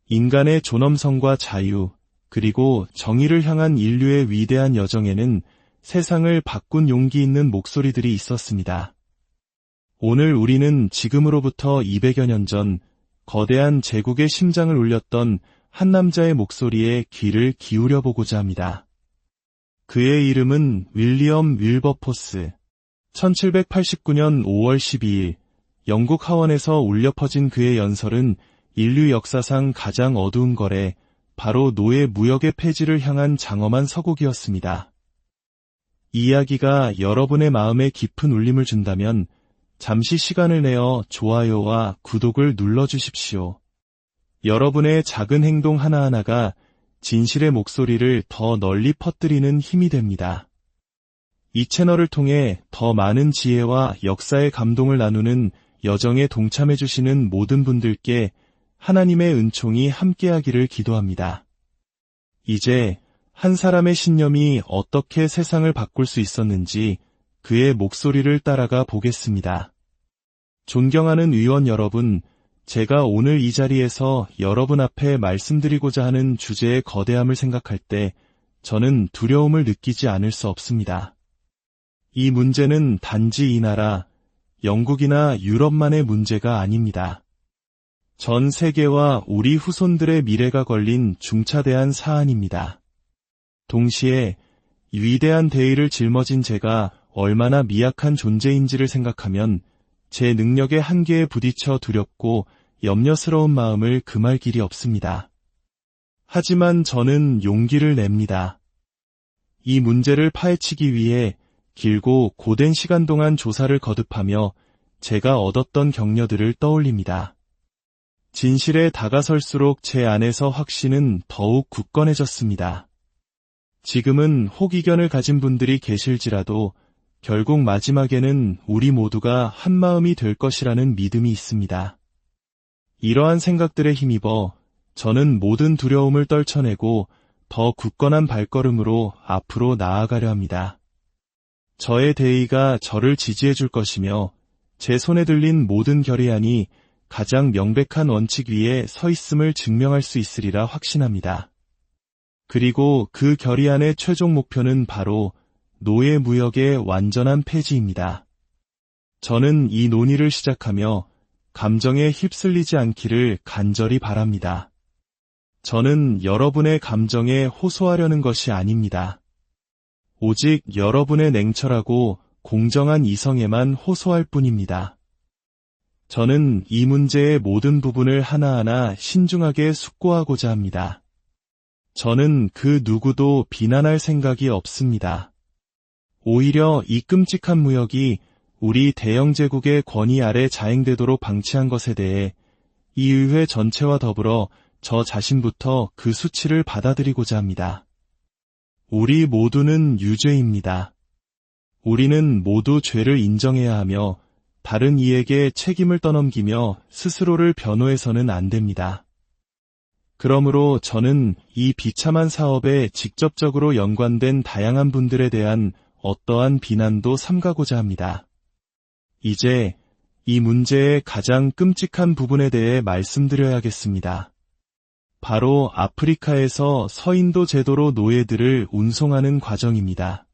인간의 존엄성과 자유, 그리고 정의를 향한 인류의 위대한 여정에는 세상을 바꾼 용기 있는 목소리들이 있었습니다. 오늘 우리는 지금으로부터 200여 년 전 거대한 제국의 심장을 울렸던 한 남자의 목소리에 귀를 기울여 보고자 합니다. 그의 이름은 윌리엄 윌버포스. 1789년 5월 12일 영국 하원에서 울려 퍼진 그의 연설은 인류 역사상 가장 어두운 거래, 바로 노예 무역의 폐지를 향한 장엄한 서곡이었습니다. 이 이야기가 여러분의 마음에 깊은 울림을 준다면 잠시 시간을 내어 좋아요와 구독을 눌러주십시오. 여러분의 작은 행동 하나하나가 진실의 목소리를 더 널리 퍼뜨리는 힘이 됩니다. 이 채널을 통해 더 많은 지혜와 역사의 감동을 나누는 여정에 동참해주시는 모든 분들께 하나님의 은총이 함께하기를 기도합니다. 이제 한 사람의 신념이 어떻게 세상을 바꿀 수 있었는지 그의 목소리를 따라가 보겠습니다. 존경하는 의원 여러분, 제가 오늘 이 자리에서 여러분 앞에 말씀드리고자 하는 주제의 거대함을 생각할 때 저는 두려움을 느끼지 않을 수 없습니다. 이 문제는 단지 이 나라, 영국이나 유럽만의 문제가 아닙니다. 전 세계와 우리 후손들의 미래가 걸린 중차대한 사안입니다. 동시에 위대한 대의를 짊어진 제가 얼마나 미약한 존재인지를 생각하면 제 능력의 한계에 부딪혀 두렵고 염려스러운 마음을 금할 길이 없습니다. 하지만 저는 용기를 냅니다. 이 문제를 파헤치기 위해 길고 고된 시간 동안 조사를 거듭하며 제가 얻었던 격려들을 떠올립니다. 진실에 다가설수록 제 안에서 확신은 더욱 굳건해졌습니다. 지금은 혹이견을 가진 분들이 계실지라도 결국 마지막에는 우리 모두가 한마음이 될 것이라는 믿음이 있습니다. 이러한 생각들에 힘입어 저는 모든 두려움을 떨쳐내고 더 굳건한 발걸음으로 앞으로 나아가려 합니다. 저의 대의가 저를 지지해 줄 것이며 제 손에 들린 모든 결의안이 가장 명백한 원칙 위에 서 있음을 증명할 수 있으리라 확신합니다. 그리고 그 결의안의 최종 목표는 바로 노예 무역의 완전한 폐지입니다. 저는 이 논의를 시작하며 감정에 휩쓸리지 않기를 간절히 바랍니다. 저는 여러분의 감정에 호소하려는 것이 아닙니다. 오직 여러분의 냉철하고 공정한 이성에만 호소할 뿐입니다. 저는 이 문제의 모든 부분을 하나하나 신중하게 숙고하고자 합니다. 저는 그 누구도 비난할 생각이 없습니다. 오히려 이 끔찍한 무역이 우리 대영제국의 권위 아래 자행되도록 방치한 것에 대해 이 의회 전체와 더불어 저 자신부터 그 수치를 받아들이고자 합니다. 우리 모두는 유죄입니다. 우리는 모두 죄를 인정해야 하며 다른 이에게 책임을 떠넘기며 스스로를 변호해서는 안 됩니다. 그러므로 저는 이 비참한 사업에 직접적으로 연관된 다양한 분들에 대한 어떠한 비난도 삼가고자 합니다. 이제 이 문제의 가장 끔찍한 부분에 대해 말씀드려야겠습니다. 바로 아프리카에서 서인도 제도로 노예들을 운송하는 과정입니다.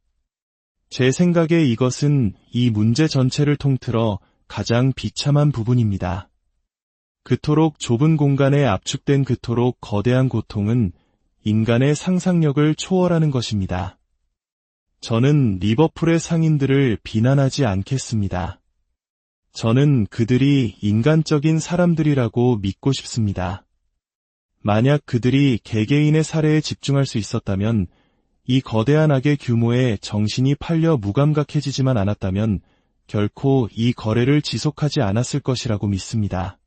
제 생각에 이것은 이 문제 전체를 통틀어 가장 비참한 부분입니다. 그토록 좁은 공간에 압축된 그토록 거대한 고통은 인간의 상상력을 초월하는 것입니다. 저는 리버풀의 상인들을 비난하지 않겠습니다. 저는 그들이 인간적인 사람들이라고 믿고 싶습니다. 만약 그들이 개개인의 사례에 집중할 수 있었다면, 이 거대한 악의 규모에 정신이 팔려 무감각해지지만 않았다면 결코 이 거래를 지속하지 않았을 것이라고 믿습니다.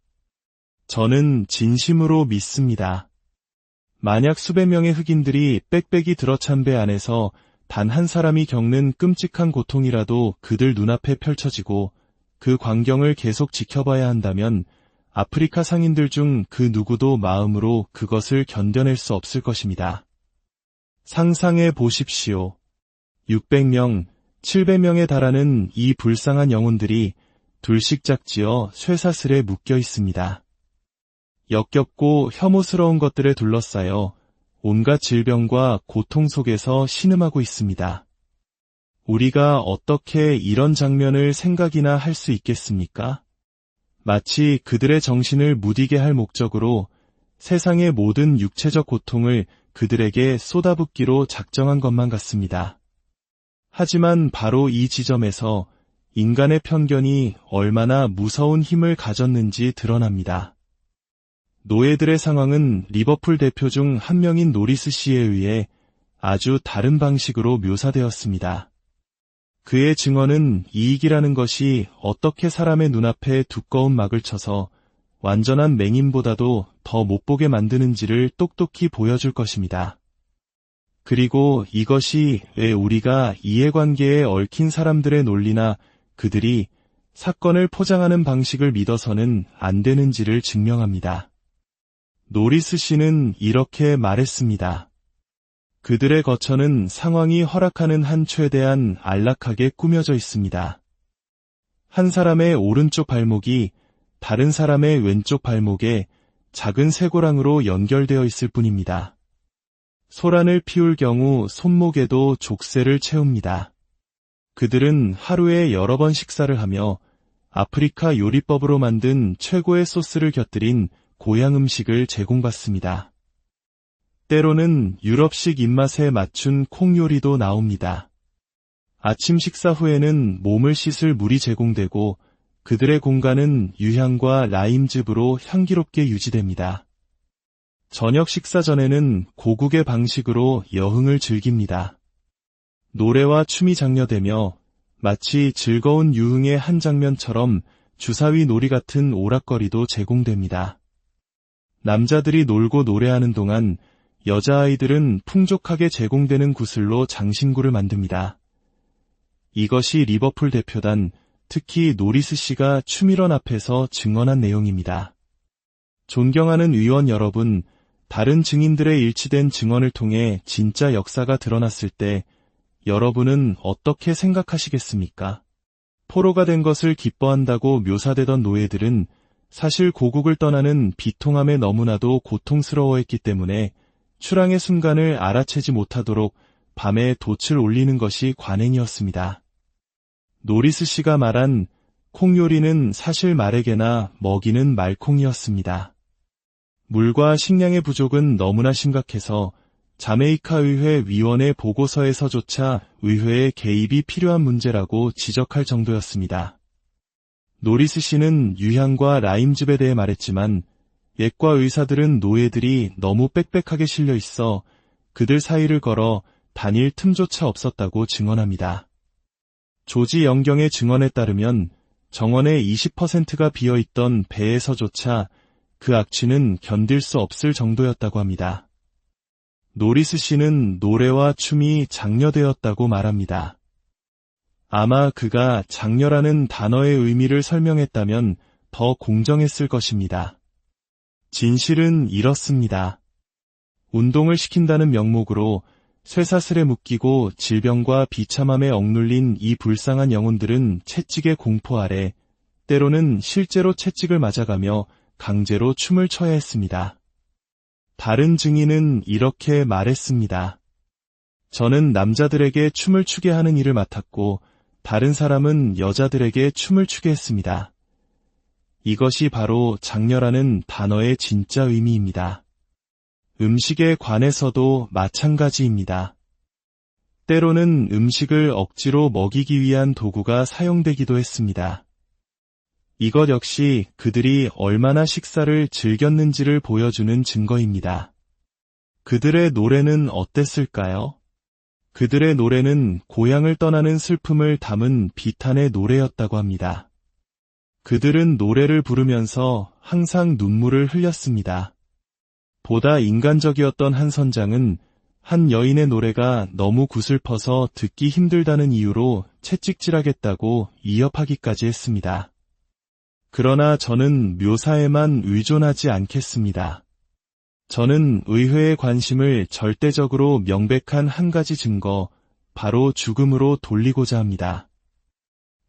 저는 진심으로 믿습니다. 만약 수백 명의 흑인들이 빽빽이 들어찬 배 안에서 단 한 사람이 겪는 끔찍한 고통이라도 그들 눈앞에 펼쳐지고 그 광경을 계속 지켜봐야 한다면 아프리카 상인들 중 그 누구도 마음으로 그것을 견뎌낼 수 없을 것입니다. 상상해 보십시오. 600명, 700명에 달하는 이 불쌍한 영혼들이 둘씩 짝지어 쇠사슬에 묶여 있습니다. 역겹고 혐오스러운 것들에 둘러싸여 온갖 질병과 고통 속에서 신음하고 있습니다. 우리가 어떻게 이런 장면을 생각이나 할 수 있겠습니까? 마치 그들의 정신을 무디게 할 목적으로 세상의 모든 육체적 고통을 그들에게 쏟아붓기로 작정한 것만 같습니다. 하지만 바로 이 지점에서 인간의 편견이 얼마나 무서운 힘을 가졌는지 드러납니다. 노예들의 상황은 리버풀 대표 중 한 명인 노리스 씨에 의해 아주 다른 방식으로 묘사되었습니다. 그의 증언은 이익이라는 것이 어떻게 사람의 눈앞에 두꺼운 막을 쳐서 완전한 맹인보다도 더 못보게 만드는지를 똑똑히 보여줄 것입니다. 그리고 이것이 왜 우리가 이해관계에 얽힌 사람들의 논리나 그들이 사건을 포장하는 방식을 믿어서는 안 되는지를 증명합니다. 노리스 씨는 이렇게 말했습니다. 그들의 거처는 상황이 허락하는 한 최대한 안락하게 꾸며져 있습니다. 한 사람의 오른쪽 발목이 다른 사람의 왼쪽 발목에 작은 쇠고랑으로 연결되어 있을 뿐입니다. 소란을 피울 경우 손목에도 족쇄를 채웁니다. 그들은 하루에 여러 번 식사를 하며 아프리카 요리법으로 만든 최고의 소스를 곁들인 고향 음식을 제공받습니다. 때로는 유럽식 입맛에 맞춘 콩 요리도 나옵니다. 아침 식사 후에는 몸을 씻을 물이 제공되고 그들의 공간은 유향과 라임즙으로 향기롭게 유지됩니다. 저녁 식사 전에는 고국의 방식으로 여흥을 즐깁니다. 노래와 춤이 장려되며 마치 즐거운 유흥의 한 장면처럼 주사위 놀이 같은 오락거리도 제공됩니다. 남자들이 놀고 노래하는 동안 여자아이들은 풍족하게 제공되는 구슬로 장신구를 만듭니다. 이것이 리버풀 대표단, 특히 노리스 씨가 추미런 앞에서 증언한 내용입니다. 존경하는 의원 여러분, 다른 증인들의 일치된 증언을 통해 진짜 역사가 드러났을 때 여러분은 어떻게 생각하시겠습니까? 포로가 된 것을 기뻐한다고 묘사되던 노예들은 사실 고국을 떠나는 비통함에 너무나도 고통스러워했기 때문에 출항의 순간을 알아채지 못하도록 밤에 돛을 올리는 것이 관행이었습니다. 노리스 씨가 말한 콩요리는 사실 말에게나 먹이는 말콩이었습니다. 물과 식량의 부족은 너무나 심각해서 자메이카 의회 위원회 보고서에서조차 의회의 개입이 필요한 문제라고 지적할 정도였습니다. 노리스 씨는 유향과 라임즙에 대해 말했지만 예과 의사들은 노예들이 너무 빽빽하게 실려 있어 그들 사이를 걸어 다닐 틈조차 없었다고 증언합니다. 조지 영경의 증언에 따르면 정원의 20%가 비어있던 배에서조차 그 악취는 견딜 수 없을 정도였다고 합니다. 노리스 씨는 노래와 춤이 장려되었다고 말합니다. 아마 그가 장려라는 단어의 의미를 설명했다면 더 공정했을 것입니다. 진실은 이렇습니다. 운동을 시킨다는 명목으로 쇠사슬에 묶이고 질병과 비참함에 억눌린 이 불쌍한 영혼들은 채찍의 공포 아래 때로는 실제로 채찍을 맞아가며 강제로 춤을 춰야 했습니다. 다른 증인은 이렇게 말했습니다. 저는 남자들에게 춤을 추게 하는 일을 맡았고 다른 사람은 여자들에게 춤을 추게 했습니다. 이것이 바로 장려라는 단어의 진짜 의미입니다. 음식에 관해서도 마찬가지입니다. 때로는 음식을 억지로 먹이기 위한 도구가 사용되기도 했습니다. 이것 역시 그들이 얼마나 식사를 즐겼는지를 보여주는 증거입니다. 그들의 노래는 어땠을까요? 그들의 노래는 고향을 떠나는 슬픔을 담은 비탄의 노래였다고 합니다. 그들은 노래를 부르면서 항상 눈물을 흘렸습니다. 보다 인간적이었던 한 선장은 한 여인의 노래가 너무 구슬퍼서 듣기 힘들다는 이유로 채찍질하겠다고 위협하기까지 했습니다. 그러나 저는 묘사에만 의존하지 않겠습니다. 저는 의회의 관심을 절대적으로 명백한 한 가지 증거, 바로 죽음으로 돌리고자 합니다.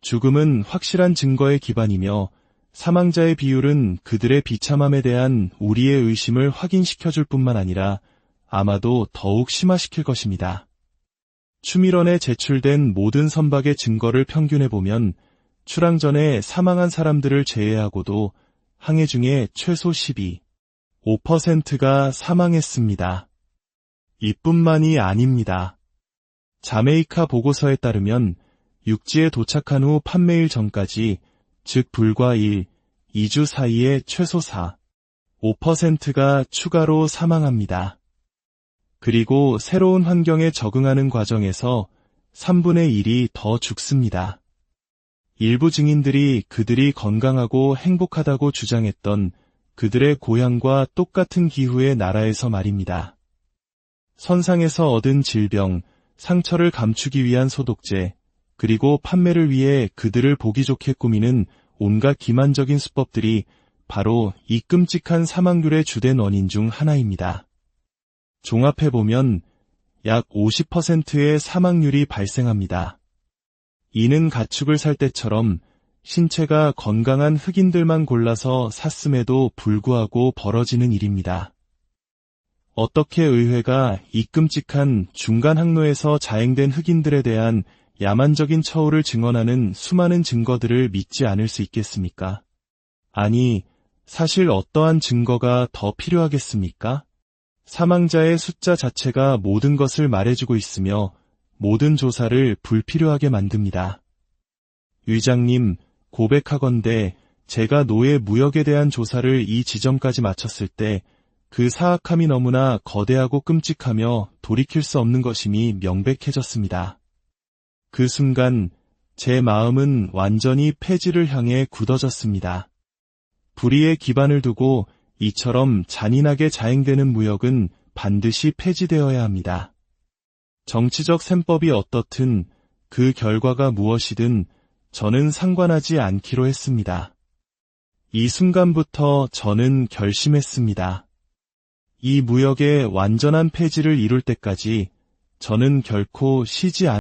죽음은 확실한 증거의 기반이며 사망자의 비율은 그들의 비참함에 대한 우리의 의심을 확인시켜줄 뿐만 아니라 아마도 더욱 심화시킬 것입니다. 추밀원에 제출된 모든 선박의 증거를 평균해보면 출항 전에 사망한 사람들을 제외하고도 항해 중에 최소 5%가 사망했습니다. 이뿐만이 아닙니다. 자메이카 보고서에 따르면 육지에 도착한 후 판매일 전까지, 즉 불과 2주 사이에 최소 5%가 추가로 사망합니다. 그리고 새로운 환경에 적응하는 과정에서 3분의 1이 더 죽습니다. 일부 증인들이 그들이 건강하고 행복하다고 주장했던 그들의 고향과 똑같은 기후의 나라에서 말입니다. 선상에서 얻은 질병, 상처를 감추기 위한 소독제, 그리고 판매를 위해 그들을 보기 좋게 꾸미는 온갖 기만적인 수법들이 바로 이 끔찍한 사망률의 주된 원인 중 하나입니다. 종합해보면 약 50%의 사망률이 발생합니다. 이는 가축을 살 때처럼 신체가 건강한 흑인들만 골라서 샀음에도 불구하고 벌어지는 일입니다. 어떻게 의회가 이 끔찍한 중간 항로에서 자행된 흑인들에 대한 야만적인 처우를 증언하는 수많은 증거들을 믿지 않을 수 있겠습니까? 아니, 사실 어떠한 증거가 더 필요하겠습니까? 사망자의 숫자 자체가 모든 것을 말해주고 있으며 모든 조사를 불필요하게 만듭니다. 위장님, 고백하건대 제가 노예 무역에 대한 조사를 이 지점까지 마쳤을 때 그 사악함이 너무나 거대하고 끔찍하며 돌이킬 수 없는 것임이 명백해졌습니다. 그 순간 제 마음은 완전히 폐지를 향해 굳어졌습니다. 불의의 기반을 두고 이처럼 잔인하게 자행되는 무역은 반드시 폐지되어야 합니다. 정치적 셈법이 어떻든 그 결과가 무엇이든 저는 상관하지 않기로 했습니다. 이 순간부터 저는 결심했습니다. 이 무역의 완전한 폐지를 이룰 때까지 저는 결코 쉬지 않